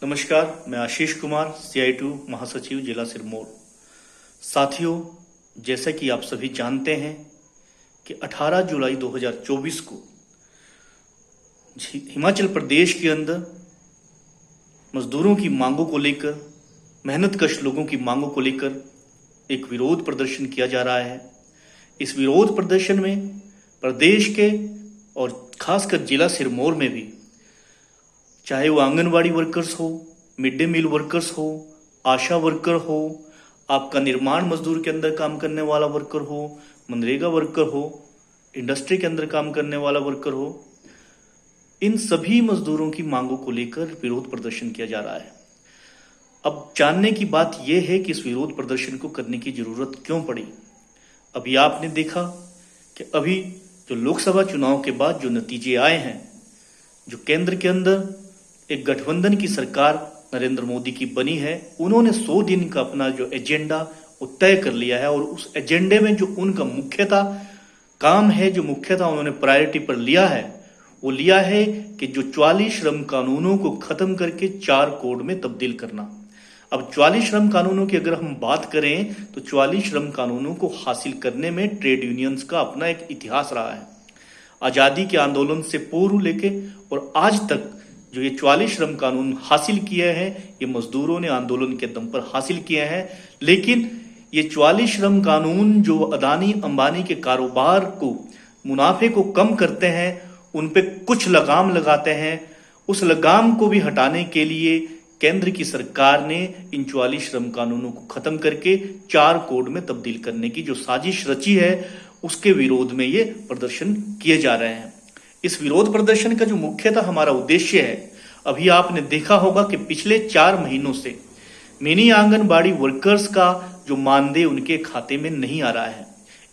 नमस्कार, मैं आशीष कुमार, CI2 महासचिव जिला सिरमौर। साथियों, जैसा कि आप सभी जानते हैं कि 18 जुलाई 2024 को हिमाचल प्रदेश के अंदर मजदूरों की मांगों को लेकर, मेहनतकश लोगों की मांगों को लेकर एक विरोध प्रदर्शन किया जा रहा है। इस विरोध प्रदर्शन में प्रदेश के और खासकर जिला सिरमौर में भी, चाहे वो आंगनवाड़ी वर्कर्स हो, मिड डे मील वर्कर्स हो, आशा वर्कर हो, आपका निर्माण मजदूर के अंदर काम करने वाला वर्कर हो, मनरेगा वर्कर हो, इंडस्ट्री के अंदर काम करने वाला वर्कर हो, इन सभी मजदूरों की मांगों को लेकर विरोध प्रदर्शन किया जा रहा है। अब जानने की बात यह है कि इस विरोध प्रदर्शन को करने की जरूरत क्यों पड़ी। अभी आपने देखा कि अभी जो लोकसभा चुनाव के बाद जो नतीजे आए हैं, जो केंद्र के अंदर एक गठबंधन की सरकार नरेंद्र मोदी की बनी है, उन्होंने 100 दिन का अपना जो एजेंडा वो तय कर लिया है। और उस एजेंडे में जो उनका मुख्यतः काम है, जो मुख्यतः उन्होंने प्रायोरिटी पर लिया है, वो लिया है कि जो 44 श्रम कानूनों को खत्म करके 4 कोड में तब्दील करना। अब 44 श्रम कानूनों की अगर हम बात करें तो 44 श्रम कानूनों को हासिल करने में ट्रेड यूनियंस का अपना एक इतिहास रहा है। आजादी के आंदोलन से पूर्व लेके और आज तक जो ये 44 श्रम कानून हासिल किए हैं, ये मजदूरों ने आंदोलन के दम पर हासिल किए हैं। लेकिन ये 44 श्रम कानून जो अदानी अंबानी के कारोबार को, मुनाफे को कम करते हैं, उन पे कुछ लगाम लगाते हैं। उस लगाम को भी हटाने के लिए केंद्र की सरकार ने इन 44 श्रम कानूनों को खत्म करके 4 कोड में तब्दील करने की जो साजिश रची है, उसके विरोध में ये प्रदर्शन किए जा रहे हैं। इस विरोध प्रदर्शन का जो मुख्यतः हमारा उद्देश्य है, अभी आपने देखा होगा कि पिछले 4 महीनों से मिनी आंगनबाड़ी वर्कर्स का जो मानदेय उनके खाते में नहीं आ रहा है।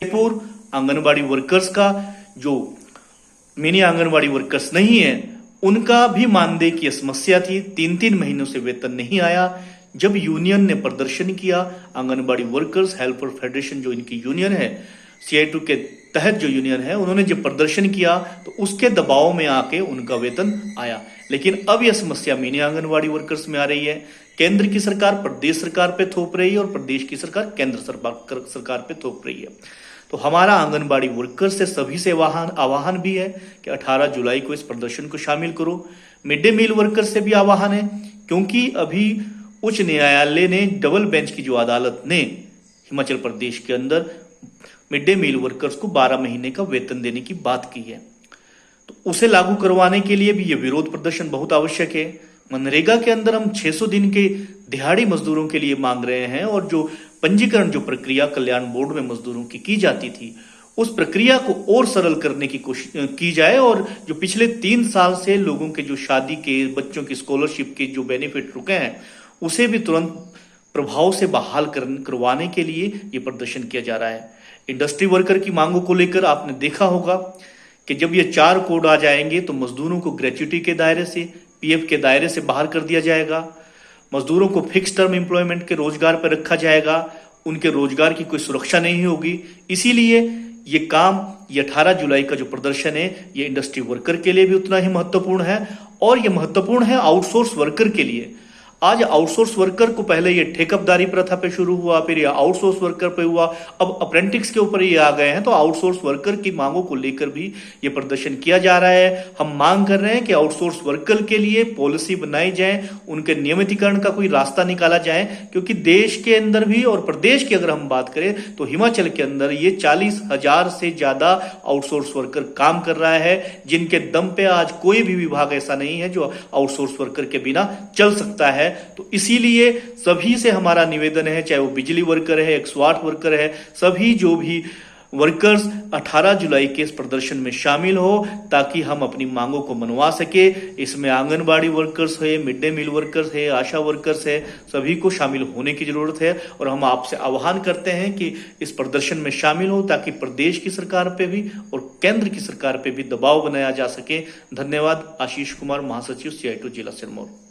पूर्व आंगनबाड़ी वर्कर्स का जो मिनी आंगनबाड़ी वर्कर्स नहीं है, उनका भी मानदेय की समस्या थी। 3-3 महीनों से वेतन नहीं आया। जब यूनियन ने प्रदर्शन किया, आंगनबाड़ी वर्कर्स हेल्पर फेडरेशन जो इनकी यूनियन है, CI2 के तहत जो यूनियन है, उन्होंने जब प्रदर्शन किया तो उसके दबाव में आके उनका वेतन आया। लेकिन अब यह समस्या मिनी आंगनवाड़ी वर्कर्स में आ रही है। केंद्र की सरकार प्रदेश सरकार पे थोप रही है और प्रदेश की सरकार केंद्र सरकार पे थोप रही है। तो हमारा आंगनबाड़ी वर्कर्स से सभी से आह्वान भी है कि 18 जुलाई को इस प्रदर्शन को शामिल करो। मिड डे मील वर्कर्स से भी आह्वान है, क्योंकि अभी उच्च न्यायालय ने, डबल बेंच की जो अदालत ने हिमाचल प्रदेश के अंदर मिड डे मील वर्कर्स को 12 महीने का वेतन देने की बात की है। तो उसे लागू करवाने के लिए भी ये विरोध प्रदर्शन बहुत आवश्यक है। मनरेगा के अंदर हम 600 दिन के दिहाड़ी मजदूरों के लिए मांग रहे हैं, और जो पंजीकरण जो प्रक्रिया कल्याण बोर्ड में मजदूरों की जाती थी, उस प्रक्रिया को और सरल करने की कोशिश की जाए। और जो पिछले 3 साल से लोगों के जो शादी के, बच्चों की स्कॉलरशिप के जो बेनिफिट रुके हैं, उसे भी तुरंत प्रभाव से बहाल करवाने के लिए ये प्रदर्शन किया जा रहा है। इंडस्ट्री वर्कर की मांगों को लेकर आपने देखा होगा कि जब ये 4 कोड आ जाएंगे तो मजदूरों को ग्रेच्युटी के दायरे से, PF के दायरे से बाहर कर दिया जाएगा। मजदूरों को फिक्स टर्म एम्प्लॉयमेंट के रोजगार पर रखा जाएगा। उनके रोजगार की कोई सुरक्षा नहीं होगी। इसीलिए ये काम, ये 18 जुलाई का जो प्रदर्शन है, ये इंडस्ट्री वर्कर के लिए भी उतना ही महत्वपूर्ण है, और ये महत्वपूर्ण है आउटसोर्स वर्कर के लिए। आज आउटसोर्स वर्कर को, पहले ये ठेकेदारी प्रथा पे शुरू हुआ, फिर ये आउटसोर्स वर्कर पे हुआ, अब अप्रेंटिस के ऊपर ये आ गए हैं। तो आउटसोर्स वर्कर की मांगों को लेकर भी ये प्रदर्शन किया जा रहा है। हम मांग कर रहे हैं कि आउटसोर्स वर्कर के लिए पॉलिसी बनाई जाए, उनके नियमितीकरण का कोई रास्ता निकाला जाए। क्योंकि देश के अंदर भी और प्रदेश की अगर हम बात करें तो हिमाचल के अंदर ये 40,000 से ज्यादा आउटसोर्स वर्कर काम कर रहा है, जिनके दम पे आज कोई भी विभाग ऐसा नहीं है जो आउटसोर्स वर्कर के बिना चल सकता है। तो इसीलिए सभी से हमारा निवेदन है, चाहे वो बिजली वर्कर है, 108 वर्कर है, सभी जो भी वर्कर्स 18 जुलाई के इस प्रदर्शन में शामिल हो, ताकि हम अपनी मांगों को मनवा सके। इसमें आंगनबाड़ी वर्कर्स है, मिड डे मील वर्कर्स है, आशा वर्कर्स है, सभी को शामिल होने की जरूरत है। और हम आपसे आह्वान करते हैं कि इस प्रदर्शन में शामिल हो, ताकि प्रदेश की सरकार पे भी और केंद्र की सरकार पे भी दबाव बनाया जा सके। धन्यवाद। आशीष कुमार, महासचिव, CI2 जिला सिरमौर।